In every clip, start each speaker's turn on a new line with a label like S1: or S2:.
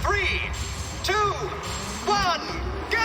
S1: 3, 2, 1, go!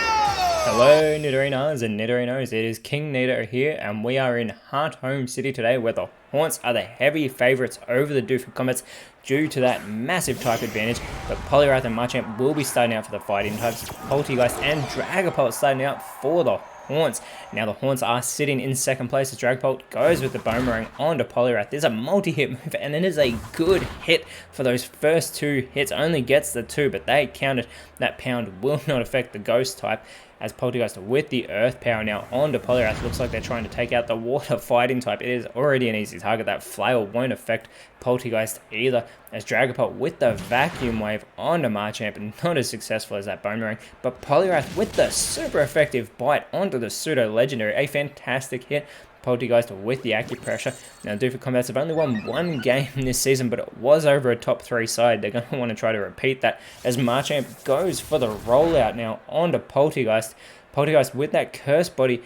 S2: Hello Nidorinas and Nidorinos, it is KingNido here and we are in Heart Home City today where the Haunts are the heavy favourites over the Doofus Comets due to that massive type advantage, but Poliwrath and Machamp will be starting out for the fighting types, Polteageist and Dragapult starting out for the Haunts. Now the Haunts are sitting in second place as Dragapult goes with the Boomerang onto Poliwrath. There's a multi-hit move and it is a good hit for those first two hits. Only gets the two, but they counted. That pound will not affect the Ghost type as Polteageist with the Earth Power now onto Poliwrath. Looks like they're trying to take out the Water Fighting type. It is already an easy target. That Flail won't affect Polteageist either as Dragapult with the Vacuum Wave onto Machamp, and not as successful as that Boomerang, but Poliwrath with the super effective Bite onto the Pseudo Legendary. A fantastic hit. Polteageist with the Acupressure. Now Doofus Comets have only won one game this season, but it was over a top 3 side. They're going to want to try to repeat that as Machamp goes for the rollout now onto Polteageist. Polteageist with that Curse Body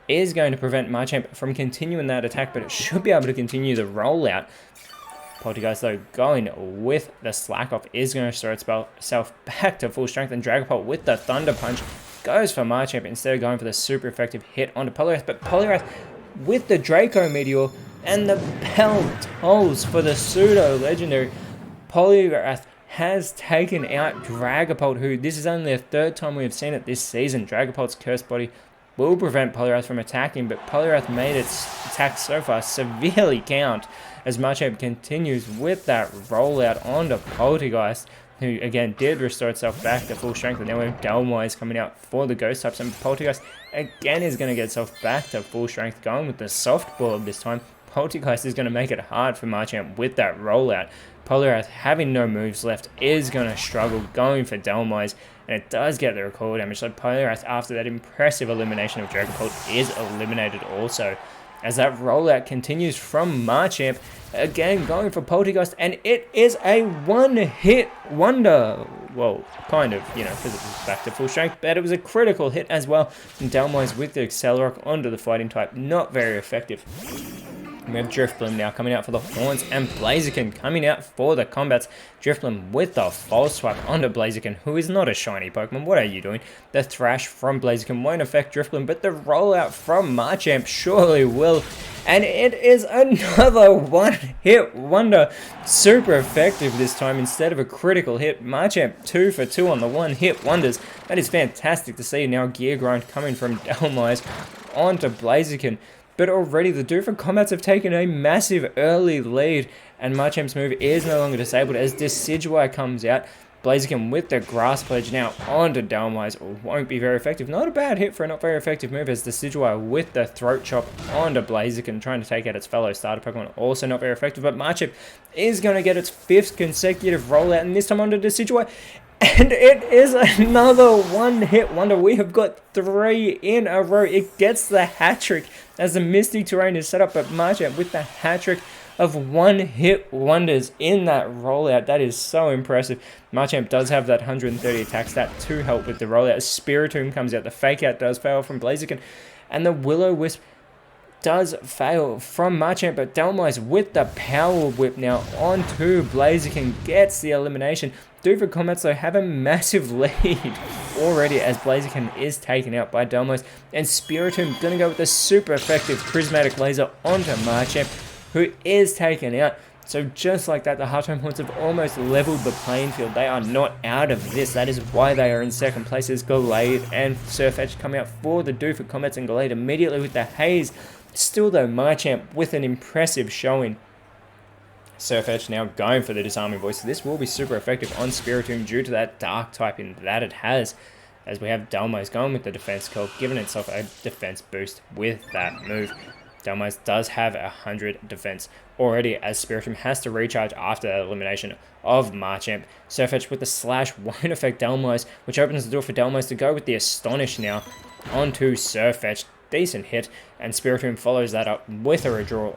S2: is going to prevent Machamp from continuing that attack, but it should be able to continue the rollout. Polteageist though going with the Slack Off is going to restore itself back to full strength, and Dragapult with the Thunder Punch goes for Machamp instead of going for the super effective hit onto Poliwrath, but Poliwrath with the Draco Meteor and the bell tolls for the Pseudo Legendary. Poliwrath has taken out Dragapult, who this is only the third time we have seen it this season. Dragapult's Curse Body will prevent Poliwrath from attacking, but Poliwrath made its attack so far severely count as Machamp continues with that rollout onto Polteageist, who again did restore itself back to full strength, and now we have Delmise coming out for the Ghost types, and Polteageist again is going to get itself back to full strength, going with the Soft Ball this time. Polteageist is going to make it hard for Machamp with that rollout. Poliwrath, having no moves left, is going to struggle going for Delmise, and it does get the recoil damage, so Poliwrath, after that impressive elimination of Dragapult, is eliminated also. As that rollout continues from Machamp, again going for Polteageist, and it is a one-hit wonder. Well, kind of, you know, because it was back to full strength, but it was a critical hit as well. And Delmise with the Accelerock onto the fighting type, not very effective. We have Drifblim now coming out for the Haunts, and Blaziken coming out for the Combats. Drifblim with the False Swipe onto Blaziken, who is not a shiny Pokemon. What are you doing? The Thrash from Blaziken won't affect Drifblim, but the rollout from Machamp surely will. And it is another one-hit wonder. Super effective this time instead of a critical hit. Machamp 2 for 2 on the one-hit wonders. That is fantastic to see. Now Gear Grind coming from Delmise onto Blaziken. But already the Doofus Comets have taken a massive early lead, and Machamp's move is no longer disabled as Decidueye comes out. Blaziken with the Grass Pledge now onto Delmise won't be very effective. Not a bad hit for a not very effective move as Decidueye with the Throat Chop onto Blaziken, trying to take out its fellow starter Pokemon. Also not very effective, but Machamp is going to get its 5th consecutive rollout, and this time onto Decidueye. And it is another one-hit wonder. We have got 3 in a row. It gets the hat-trick as the Misty Terrain is set up, but Machamp with the hat-trick of one-hit wonders in that rollout. That is so impressive. Machamp does have that 130 attack stat to help with the rollout. Spiritomb comes out. The Fake Out does fail from Blaziken, and the Will-O-Wisp does fail from Machamp, but Delmise with the Power Whip now onto Blaziken gets the elimination. Doofus Comets though have a massive lead already as Blaziken is taken out by Delmise, and Spiritomb gonna go with the super effective Prismatic Laser onto Machamp, who is taken out. So just like that, the Heart Home Haunts have almost leveled the playing field. They are not out of this. That is why they are in second place as Gallade and Surfetch come out for the Doofus Comets, and Gallade immediately with the Haze. Still though, Machamp with an impressive showing. Surfetch now going for the Disarming Voice. So this will be super effective on Spiritomb due to that Dark typing that it has. As we have Delmise going with the Defense Curl, giving itself a defense boost with that move. Delmise does have 100 defense already as Spiritomb has to recharge after the elimination of Machamp. Surfetch with the Slash won't affect Delmise, which opens the door for Delmise to go with the Astonish now onto Surfetch. Decent hit, and Spiritomb follows that up with a withdrawal,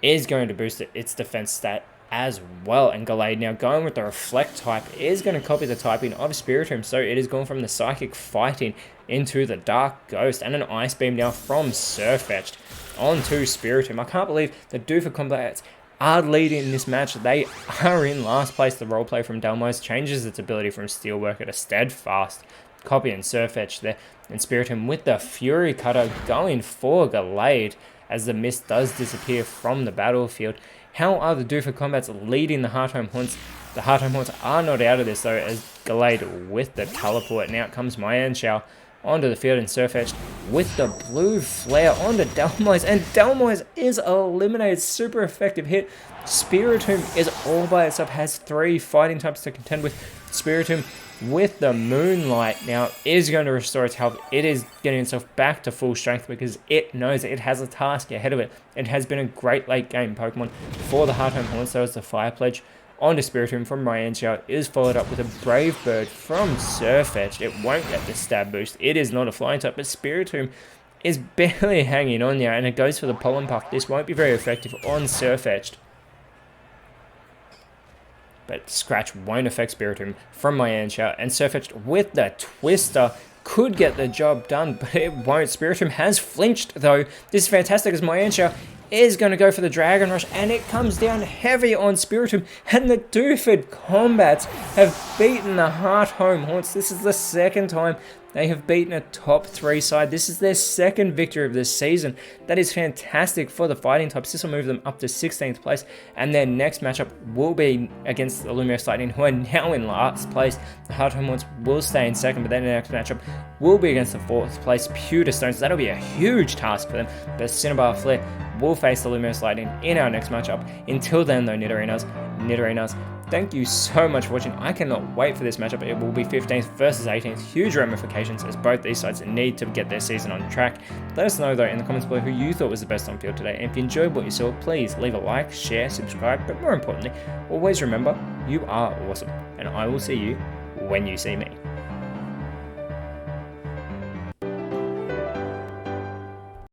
S2: is going to boost its defense stat as well. And Gallade now going with the Reflect type is going to copy the typing of Spiritomb, so it is going from the Psychic Fighting into the Dark Ghost, and an Ice Beam now from Surfetch onto Spiritomb. I can't believe the Doofus Comets are leading this match. They are in last place. The roleplay from Delmos changes its ability from Steelworker to Steadfast. Copy and Surfetch there. And Spiritomb with the Fury Cutter going for Gallade as the mist does disappear from the battlefield. How are the Doofer Combats leading the Hearthome Haunts? The Hearthome Haunts are not out of this though, as Gallade with the Teleport. Now comes Mianshao onto the field and Surfetched with the blue flare onto Delmoise, and Delmoise is eliminated. Super effective hit. Spiritomb is all by itself, has 3 fighting types to contend with. Spiritomb with the Moonlight now is going to restore its health. It is getting itself back to full strength because it knows it has a task ahead of it. It has been a great late game Pokemon for the Hearthome Haunts. So is the Fire Pledge onto Spiritomb from Mianshao is followed up with a Brave Bird from Surfetched. It won't get the stab boost. It is not a flying type, but Spiritomb is barely hanging on there, and it goes for the Pollen Puff. This won't be very effective on Surfetched, but Scratch won't affect Spiritomb from Mianshao, and Surfetched with the Twister could get the job done, but it won't. Spiritomb has flinched though. This is fantastic as Mianshao is going to go for the Dragon Rush, and it comes down heavy on Spiritomb, and the Dooford Combats have beaten the Hearthome Haunts. This is the second time they have beaten a top 3 side. This is their second victory of this season. That is fantastic for the fighting types. This will move them up to 16th place, and their next matchup will be against the Lumiose Lightning, who are now in last place. The Hearthome Haunts will stay in second, but then the next matchup will be against the 4th place Pewter Stones. That'll be a huge task for them, but Cinnabar Flare will face the Lumiose Lightning in our next matchup. Until then though, Nidorinas, thank you so much for watching. I cannot wait for this matchup. It will be 15th versus 18th. Huge ramifications as both these sides need to get their season on track. Let us know though in the comments below who you thought was the best on field today. And if you enjoyed what you saw, please leave a like, share, subscribe, but more importantly, always remember, you are awesome. And I will see you when you see me.